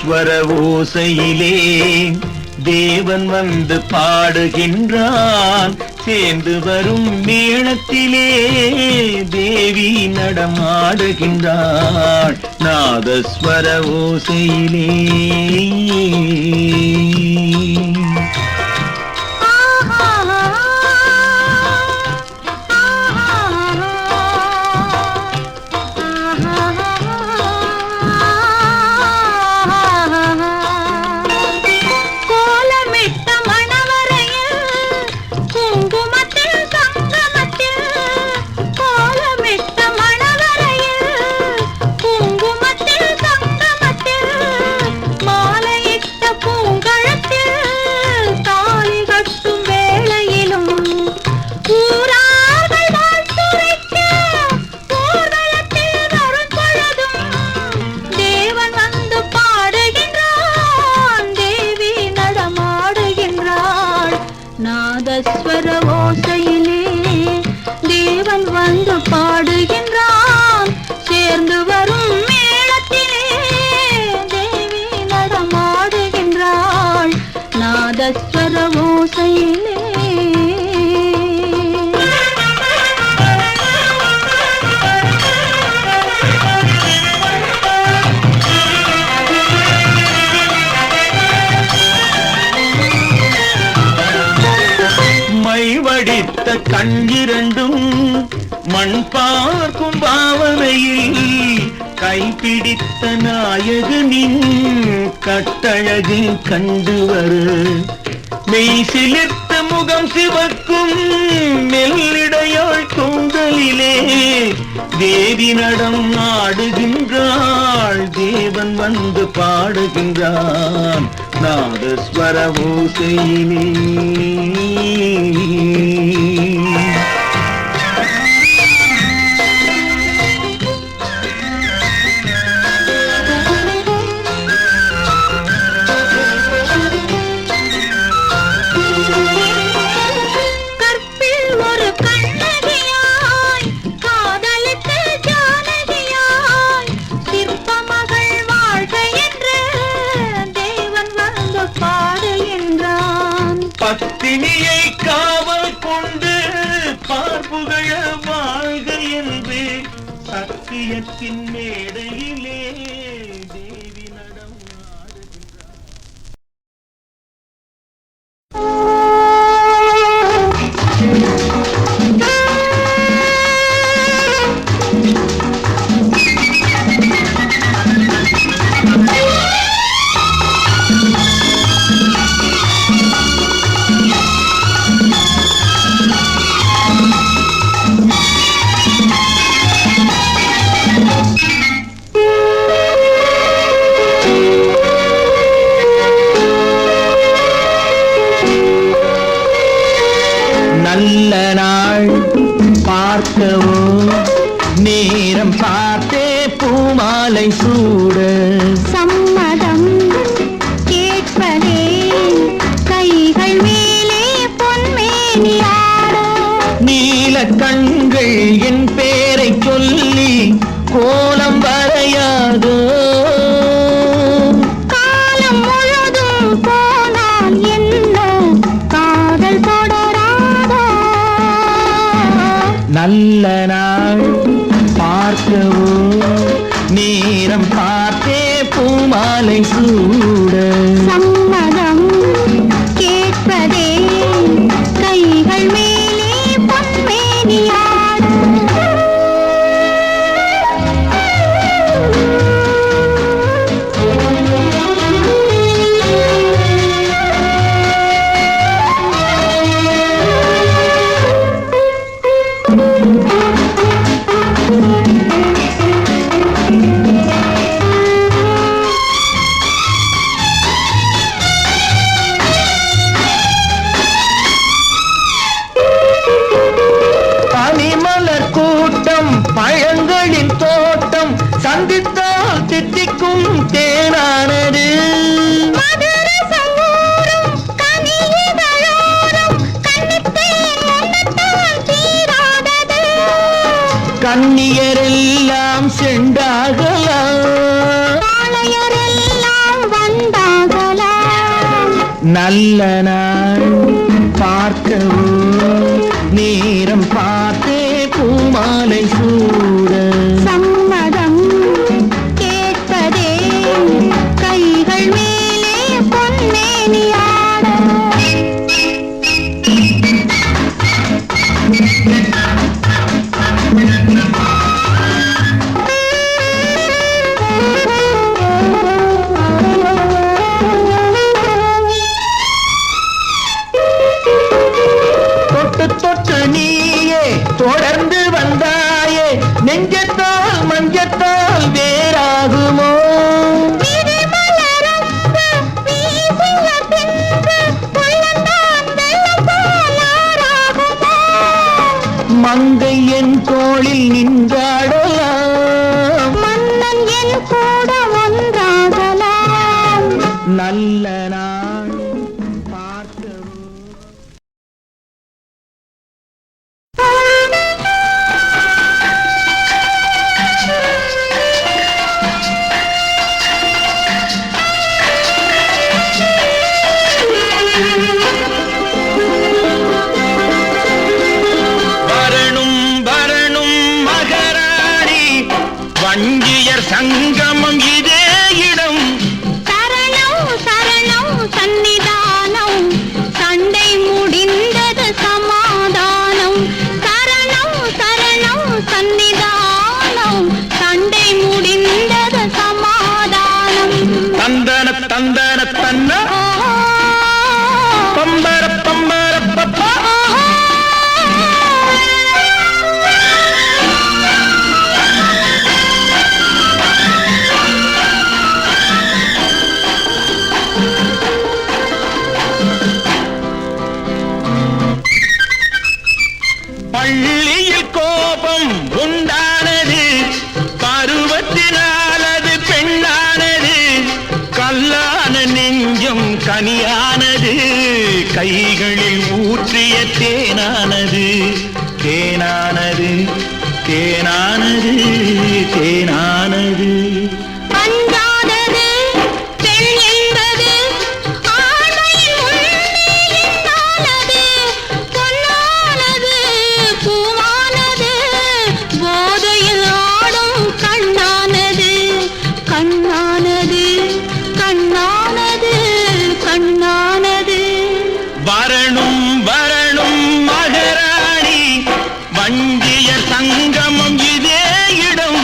நாதஸ்வர ஓசையிலே தேவன் வந்து பாடுகின்றான். சேர்ந்து வரும் மேளத்திலே தேவி நடமாடுகின்றாள். நாதஸ்வர ஓசையிலே நாதஸ்வர ஓசையிலே தேவன் வந்து பாடுகின்றான். சேர்ந்து வரும் மேளத்திலே தேவி நடமாடுகின்றாள். நாதஸ்வர ஓசையிலே வடித்த கண்ணிரண்டும் மண் பார்க்கும் பாவனையில் கைப்பிடித்த நாயகனின் கட்டழகு கண்டு வரு. மெய் சிலிர்த்த முகம் சிவக்கும் மெல்லிடையாள் கூந்தலிலே தேவி நடம் ஆடுகின்றாள். தேவன் வந்து பாடுகின்றான். நாதஸ்வர ஓசையிலே பத்தினியை காவல் கொண்டு பார்ப்புகழ வாழ்க என்று சத்தியத்தின் மேடையிலே தேவி நடம் நல்ல நாள் பார்க்கவோ நேரம் பார்த்தே பூமாலை சூட சம்மதம் கேட்பதே கைகள் மேலே பொன்மேனி ஆட. நீல கண்கள் என் பேரை சொல்லி கோலம் வரையாதோ. காலம் முழுதும் போனால் என்ன காதல் தொடராதோ. நல்ல நாள் பார்க்கவோ நேரம் பார்த்தே பூமாலை சூட சம்மதம் கேட்பதே கைகள் மேலே பொன்மேனி ஆட. பழங்களின் தோட்டம் சந்தித்தால் தித்திக்கும் தேனானது. கன்னியரெல்லாம் செண்டாகலாம், காளையரெல்லாம் நல்ல நாள் பார்க்கவோ நேரம் பார்த்தே பூமாலை சூட சம்மதம் கேட்பதே கைகள் மேலே பொன்னேனியாட தொடர்ந்து வந்தாயே நெஞ்சத்தால் மஞ்சத்தால் வேறாகுமோ மங்கை என் தோளில் நின்றாடலாம் மன்னன் என் கூட ஒன்றாகலாம் நல்ல நாள் பார்க்கவும் வஞ்சியர் சங்கமம் இதே இடம் சரணம் சரணம் சன்னிதானம் சண்டை முடிந்தது சமாதானம் சரணம் சரணம் சன்னிதானம் சண்டை முடிந்தது சமாதானம் தந்தன தந்தன தன்ன பம்பர பம்பர பப்பா பள்ளியில் கோபம் உண்டானது பருவத்தினால் அது பெண்ணானது கல்லான நெஞ்சம் கனியானது கைகளில் ஊற்றிய தேனானது தேனானது தேனானது தேனானது அஞ்சாதது பெண் என்பது ஆண்மையின் உண்மை என்னானது பொன்னானது பூவானது போதையில் ஆடும் கண்ணானது கண்ணானது கண்ணானது கண்ணானது வரணும் வரணும் மகராணி வஞ்சிய சங்கமம் இதே இடம்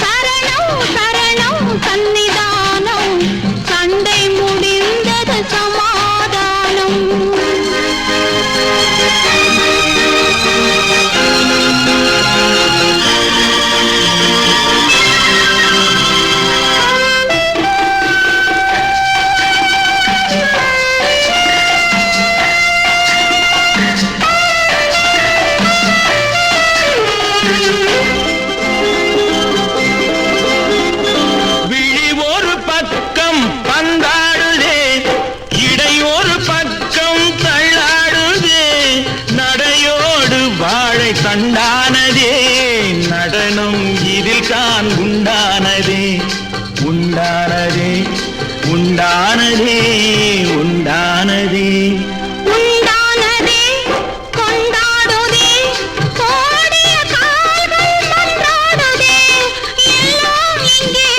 சரணம் சரணம் சன்னிதானம் சண்டை முடிந்தது சமாதானம் விழி ஒரு பக்கம் பந்தாடுதே இடை ஒரு பக்கம் தள்ளாடுதே நடையோடு வாழை தண்டானதே நடனம் இதில் தான் உண்டானதே உண்டானதே உண்டானதே உண்டானதே உண்டானதே கொண்டாடுதே கோடிய கால்கள் மன்றாடுதே எல்லாம் இங்கே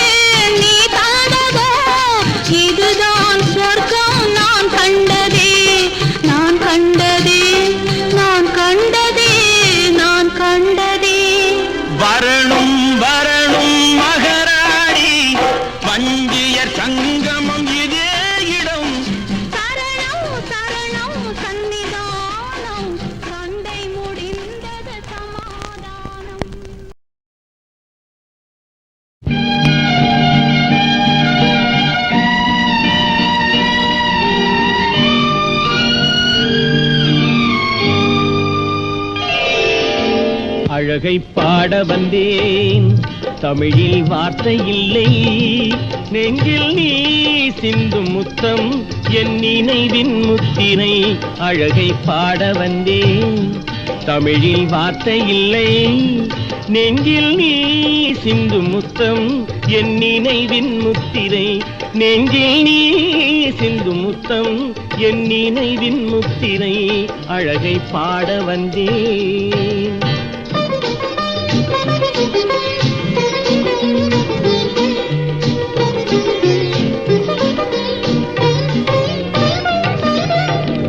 நீ தந்ததோ இதுதான் சொர்க்கம் நான் கண்டதே நான் கண்டதே நான் கண்டதே நான் கண்டதே வரணும் வரணும் மகராணி வஞ்சியர் சங்கமம் இதே இடம் சரணம் சரணம் சன்னிதானம் சண்டை முடிந்தது சமாதானம் அழகை பாட வந்தேன் தமிழில் வார்த்தை இல்லை நெஞ்சில் நீ சிந்தும் முத்தம் என் நினைவின் முத்திரை அழகை பாட வந்தேன். தமிழில் வார்த்தை இல்லை, நெஞ்சில் நீ சிந்தும் முத்தம் என் நினைவின் முத்திரை. நெஞ்சில் நீ சிந்தும் முத்தம் என் நினைவின் முத்திரை அழகை பாட வந்தேன்.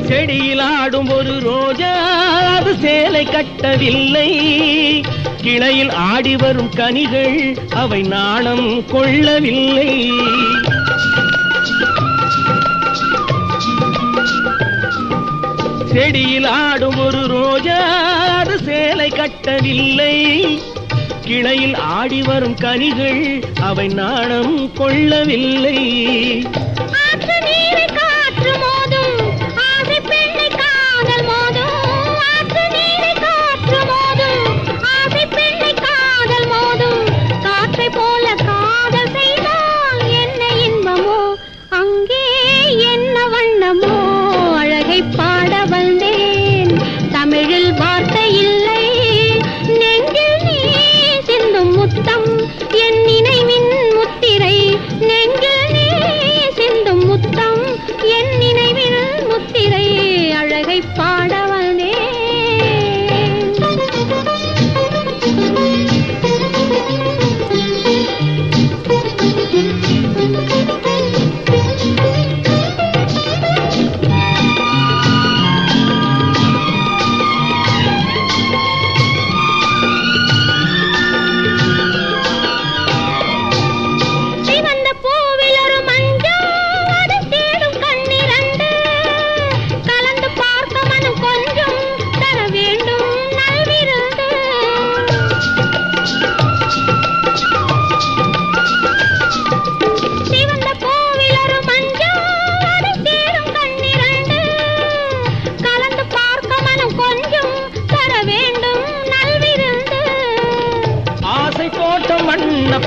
செடியில் ஆடும் ஒரு ரோஜா அது சேலை கட்டவில்லை. கிளையில் ஆடி வரும் கனிகள் அவை நாணம் கொள்ளவில்லை. செடியில் ஆடும் ஒரு ரோஜா அது சேலை கட்டவில்லை. கிளையில் ஆடி வரும் கனிகள் அவை நாணம் கொள்ளவில்லை.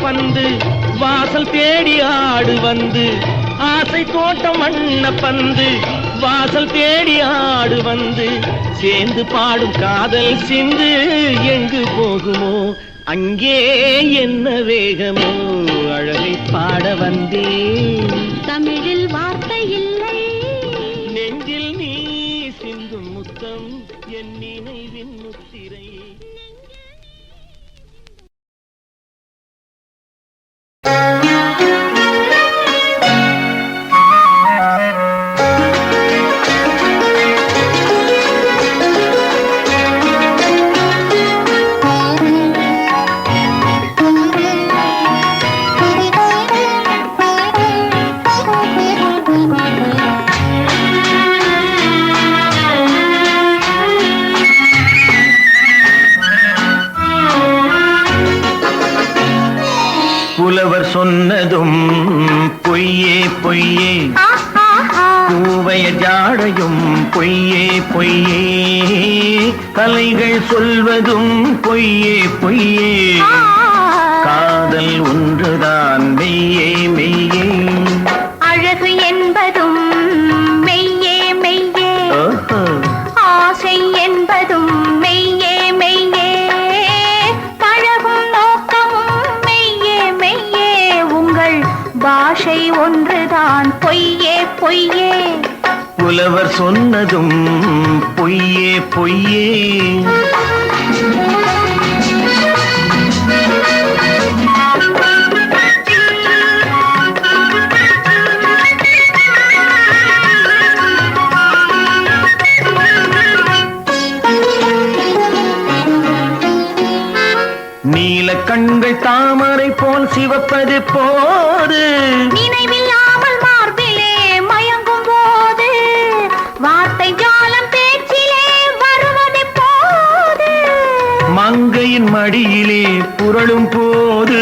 பந்து வாசல் தேடி ஆடு வந்து, ஆசை தோட்டம் வண்ண பந்து வாசல் தேடி ஆடு வந்து, சேர்ந்து பாடும் காதல் சிந்து எங்கு போகுமோ அங்கே என்ன வேகமோ அழகை பாட வந்தேன். தமிழில் வார்த்தை இல்லை, நெஞ்சில் நீ சிந்தும் முத்தம் என் நினைவின் முத்திரை. புலவர் சொன்னதும் பொய்யே பொய்யே, பூவைய ஜாடையும் பொய்யே பொய்யே, கலைகள் சொல்வதும் பொய்யே பொய்யே, காதல் ஒன்றுதான் மெய்யே மெய்யே, அழகு என்பதும் மெய்யே மெய்யே, ஆசை என்பதும் மெய்யே மெய்யே, பழகும் நோக்கமும் மெய்யே மெய்யே, உங்கள் பாஷை ஒன்றுதான் பொய்யே பொய்யே. புலவர் சொன்னதும் பொய்யே பொய்யே. நீல கண்கள் தாமரை போல் சிவப்பது போது, நினைவில்லாமல் மார்பிலே மயங்கும் போது, வார்த்தை ஜாலம் பேச்சிலே வருவது போது, மங்கையின் மடியிலே புரளும் போது,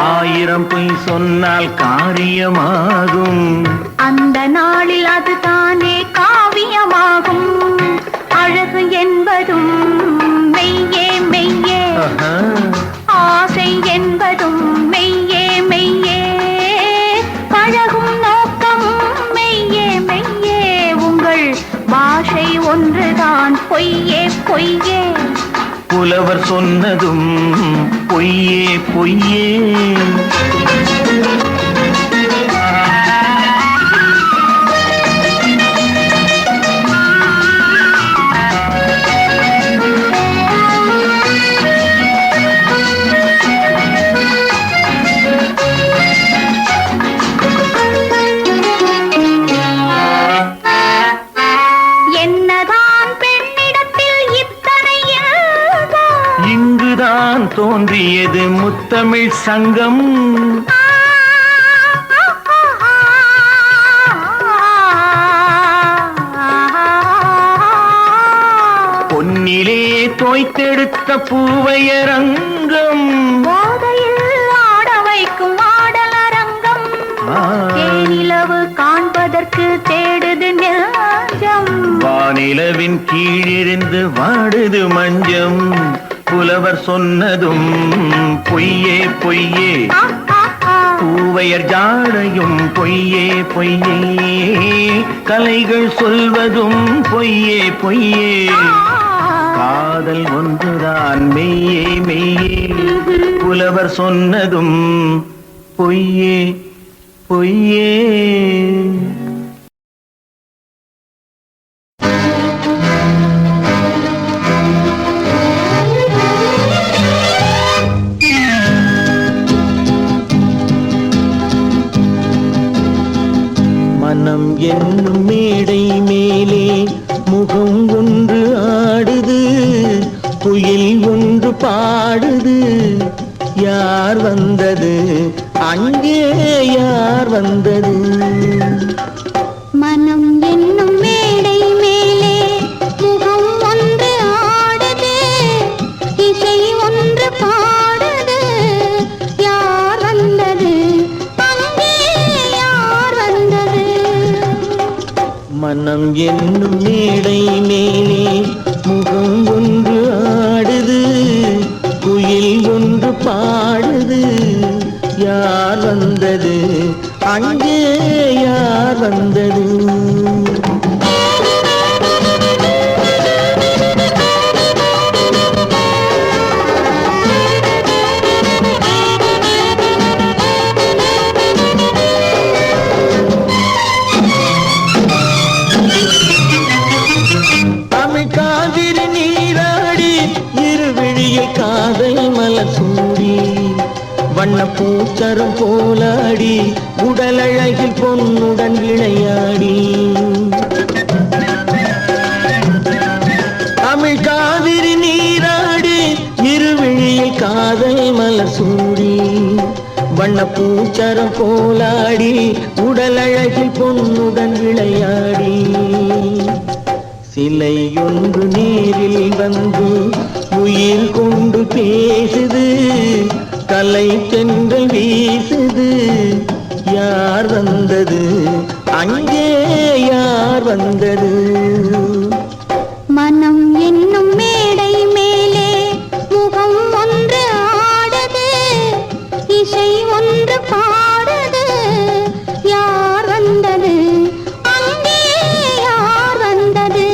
ஆயிரம் பொய் சொன்னால் காரியமாகும், அந்த நாளில் அதுதானே காவியமாகும். அழகு என்பதும் மெய்யே மெய்யே, ஆசை என்பதும் மெய்யே மெய்யே, பழகும் நோக்கமும் மெய்யே ஒன்றுதான் பொய்யே பொய்யே. புலவர் சொன்னதும் பொய்யே பொய்யே. இங்குதான் தோன்றியது முத்தமிழ் சங்கம். பொன்னிலே தோய்த்தெடுத்த பூவையரங்கம். போதையில் ஆட வைக்கும் ஆடலரங்கம். தேனிலவு காண்பதற்கு தேடுது நெஞ்சம். வானிலவின் கீழிருந்து வாடுது மஞ்சம். புலவர் சொன்னதும் பொய்யே பொய்யே. பூவையர் ஜாடையும் பொய்யே பொய்யே. கலைகள் சொல்வதும் பொய்யே பொய்யே. காதல் ஒன்றுதான் மெய்யே மெய்யே. புலவர் சொன்னதும் பொய்யே பொய்யே. மனம் என்னும் மேடை மேலே முகம் ஒன்று ஆடுது. குயில் ஒன்று பாடுது. யார் வந்தது அங்கே யார் வந்தது? மனம் என்னும் மேடை மேலே முகம் ஒன்று ஆடுது. இசை ஒன்று பாடுது. யார் வந்தது அங்கே யார் வந்தது? மனம் என்னும் மேடை மேலே முகம் ஒன்று ஆடுது. குயில் ஒன்று பாடுது. யார் வந்தது அங்கே யார் வந்தது? காதல் மலர் சூடி வண்ண பூச்சரம் போலாடி உடலழகில் பொன்னுடன் விளையாடி. தமிழ் காவிரி நீராடி இருவிழியில் காதல் மலர் சூடி வண்ண பூச்சரம் போலாடி உடலழகில் பொன்னுடன் விளையாடி. சிலை ஒன்று நேரில் வந்து உயிர் கொண்டு பேசுது. கலை தென்றல் வீசுது. யார் வந்தது அங்கே யார் வந்தது? மனம் என்னும் மேடை மேலே முகம் ஒன்று ஆடுது. இசை ஒன்று பாடுது. யார் வந்தது அங்கே யார் வந்தது?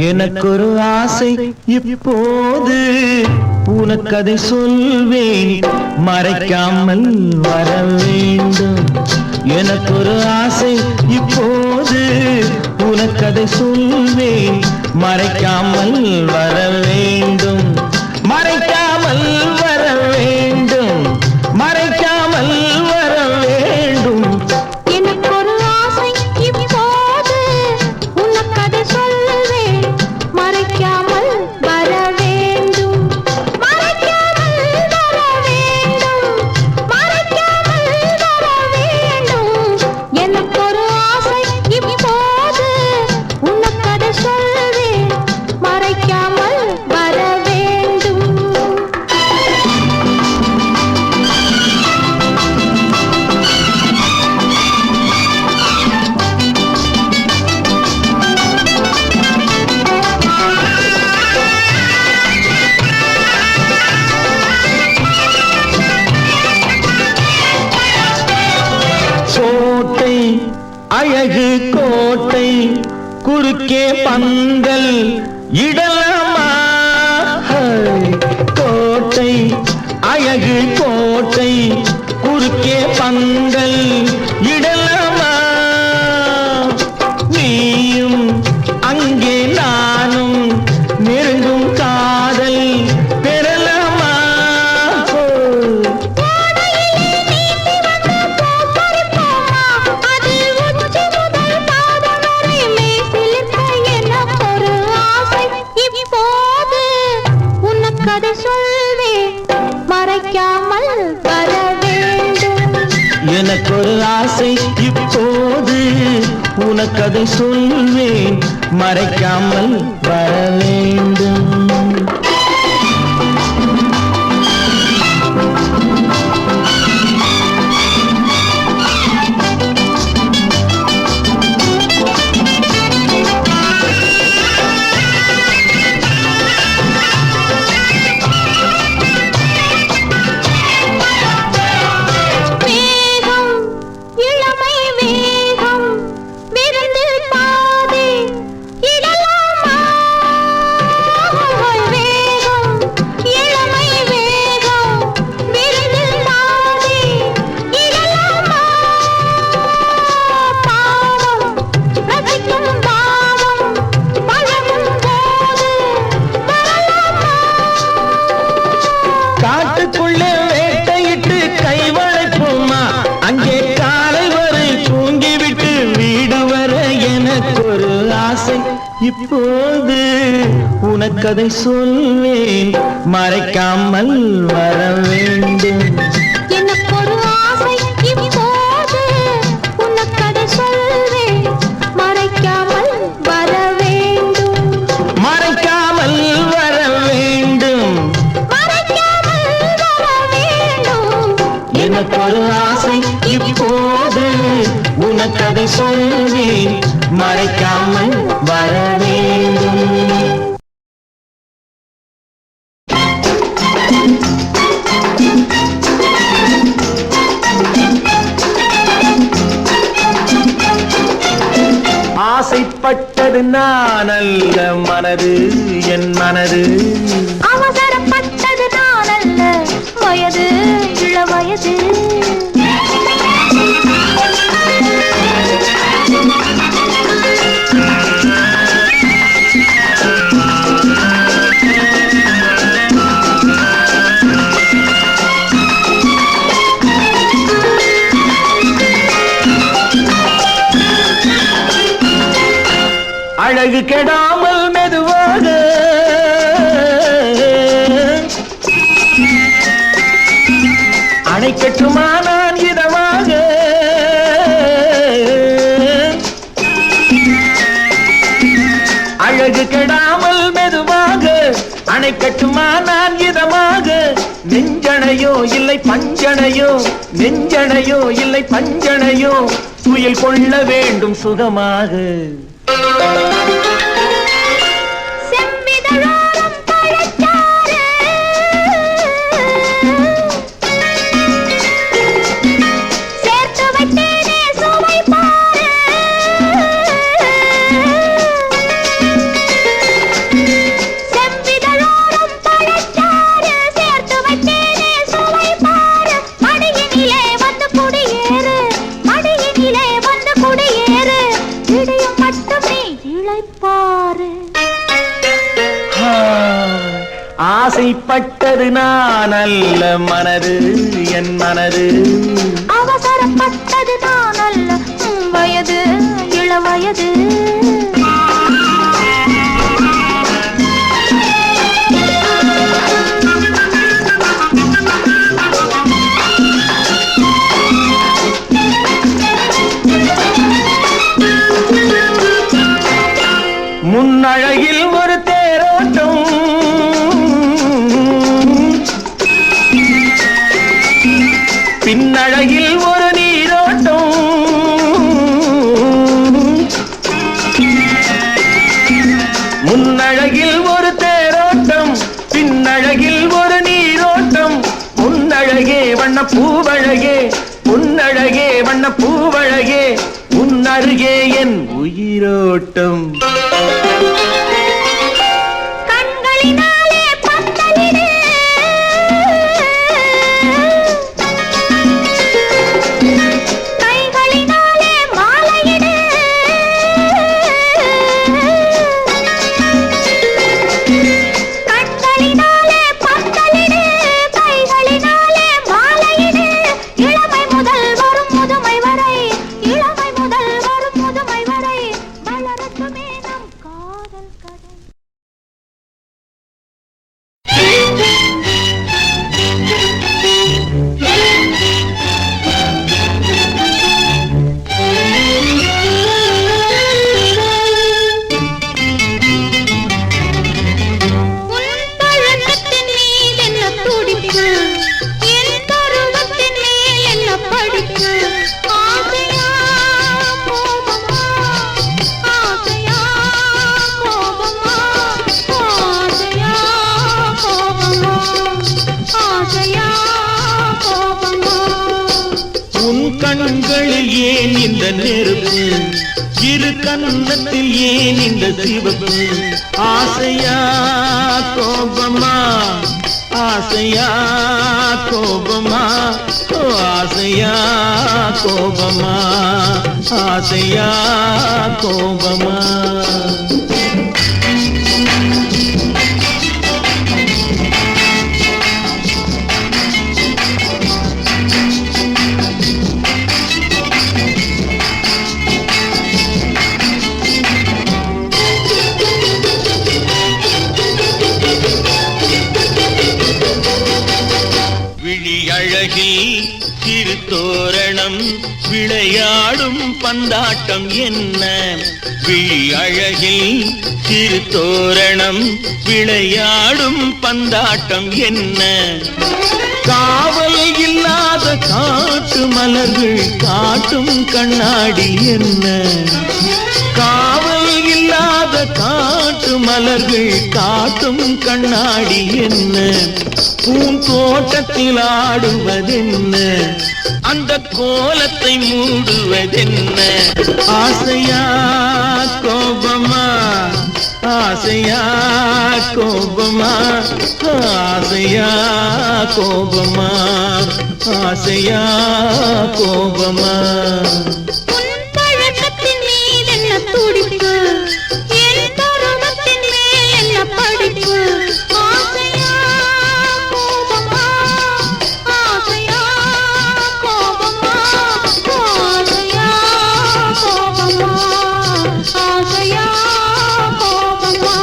எனக்கு ஒரு ஆசை இப்போது உனக்கதை சொல்வேன் மறைக்காமல் வர வேண்டும் எனக்கு ஒரு ஆசை இப்போது உனக்கதை சொல்வேன் மறைக்காமல் வர வேண்டும் மறைக்காமல் வர வேண்டும் மறைக்காமல் வர வேண்டும் எனக்கு ஒரு ஆசை இப்போது உனக்கதை சொல்வேன் மறைக்காமல் வர வேண்டும் மறைக்காமல் வர வேண்டும் மறைக்காமல் வர வேண்டும் எனக்கு ஒரு ஆசை இப்போது உனக்கதை சொல்வேன் மறைக்காமல் வர வேண்டும் கோட்டை அழகு கோட்டை குறுக்கே பந்தல் இடலாமா கோட்டை அழகு கோட்டை குறுக்கே பந்தல் இடலாமா நீயும் அங்கே நானும் நெருங்கும் காதல் பெறலாமா கதை சொல்வேன் மறைக்காமல் வர வேண்டும் எனக்கு ஒரு ஆசை இப்போது உனக்கதை சொல்வேன் மறைக்காமல் வர வேண்டும் வேகம் இளமை வேகம் விருந்து பாதி இடலாமா வேகம் இளமை வேகம் விருந்து பாதி இடலாமா பாவம் ரசிக்கும் பாவம் பழகும் போது வரலாமா காட்டுக்குள்ளே வேட்டையிட்டு கைவளைப்போமா அங்கே காலை வரை தூங்கிவிட்டு வீடு வர எனக்கு ஒரு ஆசை இப்போது உனக்கதை சொல்வேன் மறைக்காமல் வர வேண்டும் எனக்கு ஒரு ஆசை இப்போது உனக்கதை சொல்வேன் மறைக்காமல் வர வேண்டும் மறைக்காமல் வர வேண்டும் மறைக்காமல் வர வேண்டும் எனக்கு ஒரு ஆசை இப்போது உனக்கதை சொல்வேன் மறைக்காமல் வர வேண்டும் ஆசைப்பட்டது நான் அல்ல மனது என் மனது அவசரப்பட்டது நான் அல்ல வயது இள வயது அழகு கெடாமல் மெதுவாக அணை கட்டுமா நான் இதமாக அழகு கெடாமல் மெதுவாக அணை கட்டுமா நான் இதமாக நெஞ்சணையோ இல்லை பஞ்சணையோ நெஞ்சணையோ இல்லை பஞ்சணையோ துயில் கொள்ள வேண்டும் சுகமாக செம்பிதழோரம் பழச்சாறு சேர்த்து வைத்தேனே சுவை பாரு இளைப்பாறு. ஆசைப்பட்டது நான் அல்ல மனது என் மனது. அவசரப்பட்டது நான் அல்ல வயது இளவயது. முன்னழகில் ஒரு தேரோட்டம், பின்னழகில் ஒரு நீரோட்டம். முன்னழகில் ஒரு தேரோட்டம், பின்னழகில் ஒரு நீரோட்டம். முன்னழகே வண்ண பூவழகே, உன்னழகே வண்ண பூவழகே, உன்னருகே என் உயிரோட்டம். கண்களினாலே பத்தலிடு, கைகளினாலே மாலையிடு. கண்களினாலே பத்தலிடு, கைகளினாலே மாலையிடு. இளமை முதல் வரும் முதுமை வரை, இளமை முதல் வரும் முதுமை வரை வளரட்டுமே நம் காதல் கதை. கண்களில் ஏன் இந்த நெருப்பு, இரு கன்னத்தில் ஏன் இந்த சிவப்பு? ஆசையா கோபமா, ஆசையா கோபமா, ஆசையா கோபமா, ஆசையா கோபமா. அழகில் திருத்தோரணம் விளையாடும் பந்தாட்டம் என்ன? விழி அழகில் திருத்தோரணம் விளையாடும் பந்தாட்டம் என்ன? காவல் இல்லாத காட்டு மலர்கள் காட்டும் கண்ணாடி என்ன? காவல் இல்லாத காட்டு மலர்கள் காட்டும் கண்ணாடி என்ன? பூந்தோட்டத்தில் ஆடுவதென்ன? அந்த கோலத்தை மூடுவதென்ன? ஆசையா கோபமா, ஆசையா கோபமா, ஆசையா கோபமா, ஆசையா கோபமா. துடிப்பு என் பருவத்தின் மேல் என்ன படிப்பு? ஆசையா கோபமா, ஆசையா கோபமா, ஆசையா கோபமா, ஆசையா கோபமா.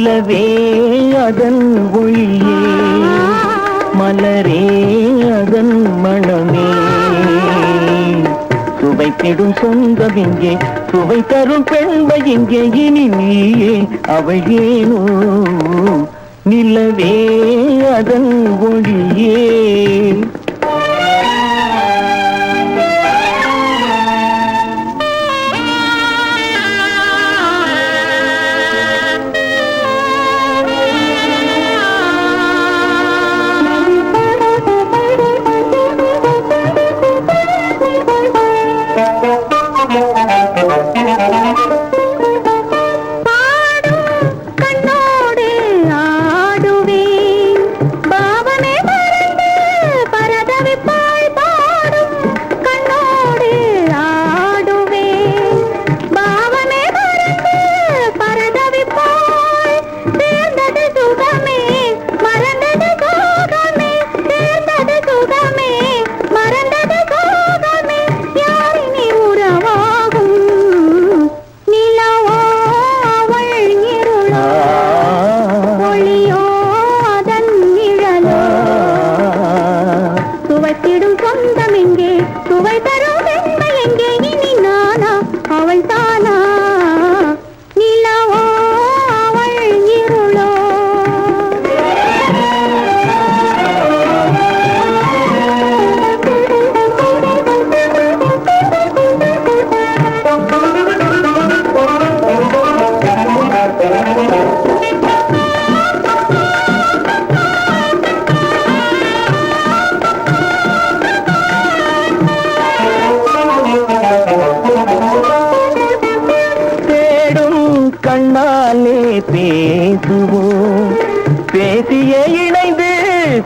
நிலவே அதன் ஒளியே மலரே அதன் மணமே சுவைத்திடும் சொந்தம் இங்கே சுவை தரும் பெண்மை இங்கே இனி நீயே அவள் ஏனோ நிலவே அதன் ஒளியே பேசுவோம் பேசிய இணைந்து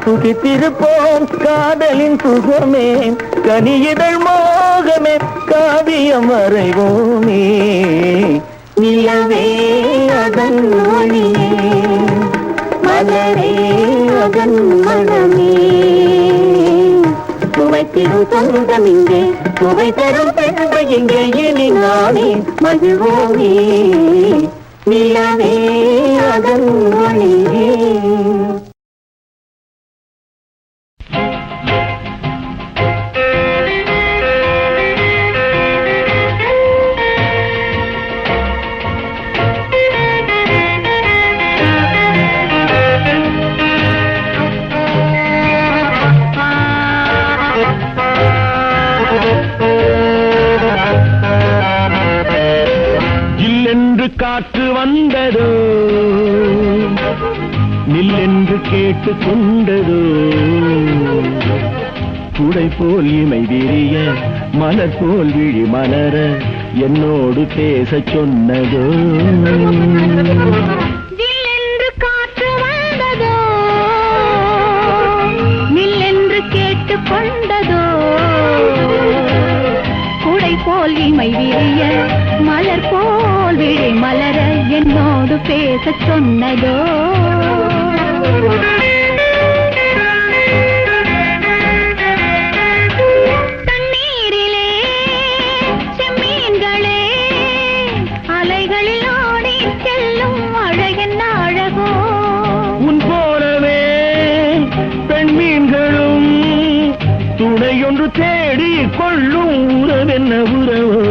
சுகித்திருப்போம் காதலின் சுகமே கனியிதழ் மோகமே காவியம் வரைவோமே நிலவே அதன் ஒளியே மலரே அதன் மனமே சுவைத்திடும் சொந்தம் இங்கே சுவை தரும் பெண்மை இங்கே இனி நானே மகிழ்வோமே நிலவே அதன் ஒளியே காற்று வந்ததோ நில்லென்று கேட்டு கொண்டதோ குடை போல் இமை விரிய மலர் போல் விழி மலர என்னோடு பேச சொன்னதோ நில்லென்று காற்று வந்ததோ நில்லென்று கேட்டு கொண்டதோ குடை போல் இமை விரிய மலர் போல் விழி மலர என்னோடு பேச சொன்னதோ தண்ணீரிலே செம்மீன்களே அலைகளில் ஆடி செல்லும் அழகென்ன அழகோ உன் போலவே பெண்மீன்களும் துணையொன்று தேடி கொள்ளும் உறவென்ன உறவோ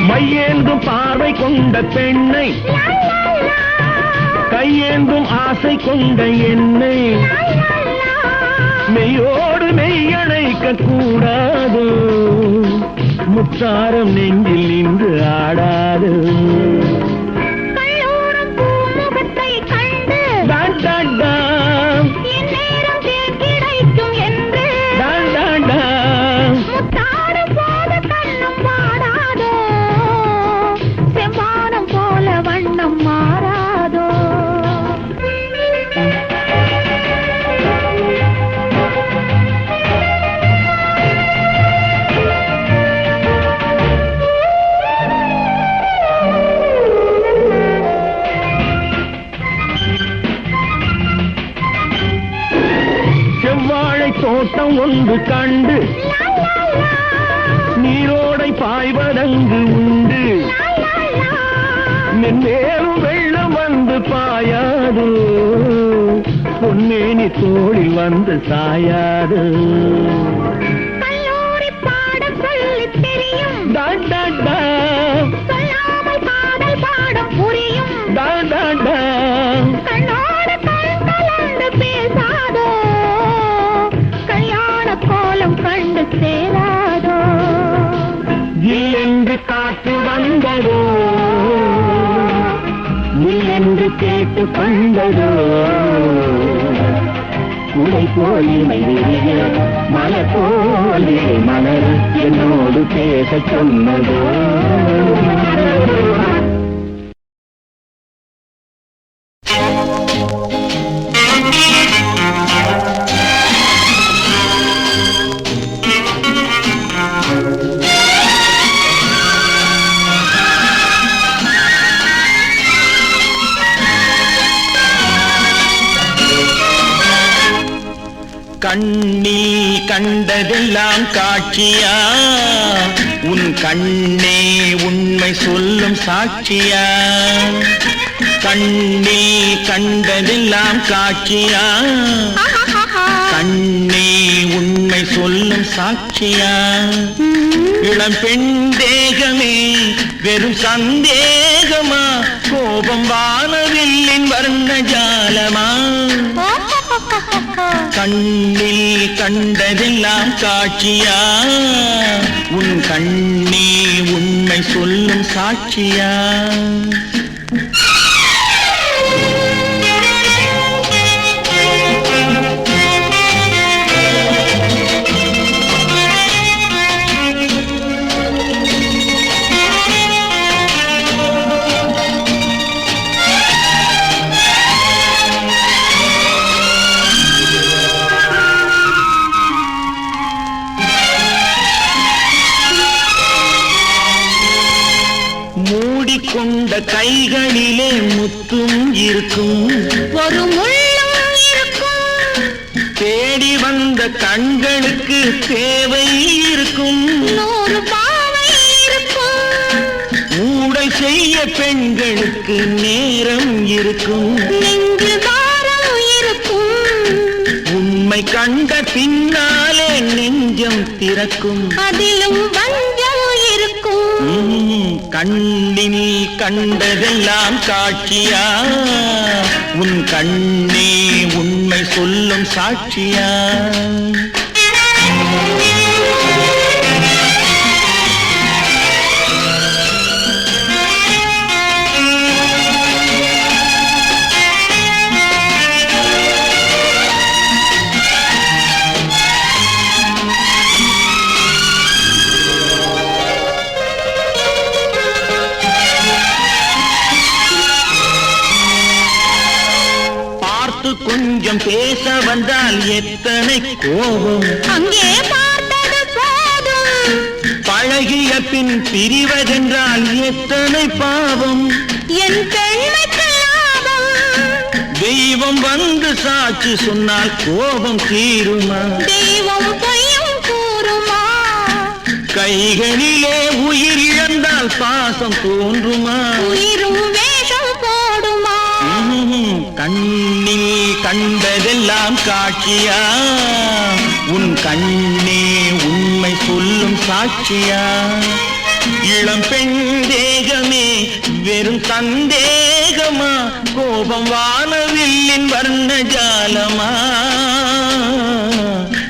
மையேந்தும் பார்வை கொண்ட பெண்ணை கையேந்தும் ஆசை கொண்ட என்னை மெய்யோடு மெய்யணைக்க கூடாது முத்தாரம் நெஞ்சில் நின்று ஆடாது ஒன்று கண்டு நீரோடை பாய்வதங்கு உண்டு மென்மேலும் வெள்ளம் வந்து பாயாது பொன்னேனி தோளில் வந்து சாயாது கல்லூரி பாடம் சொல்லி தெரியும் டா டா டா சொல்லாமல் காதல் பாடம் புரியும் டா டா டா கண்ணோடு கண் கலந்து பேசாதோ கல்யாண கோலம் கண்டு சேராதோ என்று காற்று வந்ததோ என்று கேட்டு கொண்டதோ குடை போலிமை விரிய மலர் போலே மலர் என்னோடு பேச சொன்னதோ கண்ணில் கண்டதெல்லாம் காட்சியா உன் கண்ணே உண்மை சொல்லும் சாட்சியா கண்ணில் கண்டதெல்லாம் காட்சியா கண்ணே உண்மை சொல்லும் சாட்சியா இளம் பெண் தேகமே வெறும் சந்தேகமா கோபம் வானவில்லின் வர்ண ஜாலமா கண்ணில் கண்டதெல்லாம் காட்சியா உன் கண்ணே உண்மை சொல்லும் சாட்சியா கொண்ட கைகளிலே முத்தும் இருக்கும் ஒரு முள்ளும் இருக்கும் தேடி வந்த கண்களுக்கு தேவை இருக்கும் 100 பாவை இருக்கும் ஊடல் செய்ய பெண்களுக்கு நேரம் இருக்கும் நெஞ்சில் பாரம் இருக்கும் உண்மை கண்ட பின்னாலே நெஞ்சம் திறக்கும் அதிலும் வஞ்சம் இருக்கும் கண்ணில் கண்டதெல்லாம் காட்சியா உன் கண்ணே உண்மை சொல்லும் சாட்சியா கொஞ்சம் பேச வந்தால் எத்தனை கோபம் அங்கே பார்த்தது போதும் பழகிய பின் பிரிவதென்றால் எத்தனை பாவம் என் பெண்மைக்கு லாபம் தெய்வம் வந்து சாட்சி சொன்னால் கோபம் தீருமா தெய்வம் பொய்யும் கூறுமா கைகளிலே உயிர் இழந்தால் பாசம் தோன்றுமா உயிரும் வேஷம் போடுமா கண்ணில் கண்டதெல்லாம் காட்சியா உன் கண்ணே உண்மை சொல்லும் சாட்சியா இளம் பெண் தேகமே வெறும் சந்தேகமா கோபம் வானவில்லின் வர்ண ஜாலமா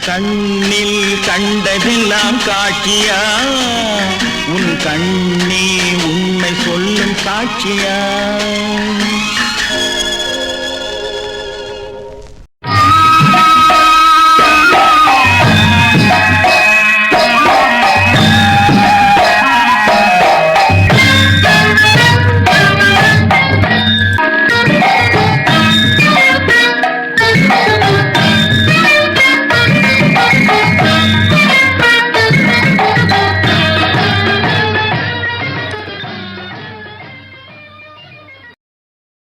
கண்ணில் கண்டதெல்லாம் காட்சியா உன் கண்ணே உண்மை சொல்லும் சாட்சியா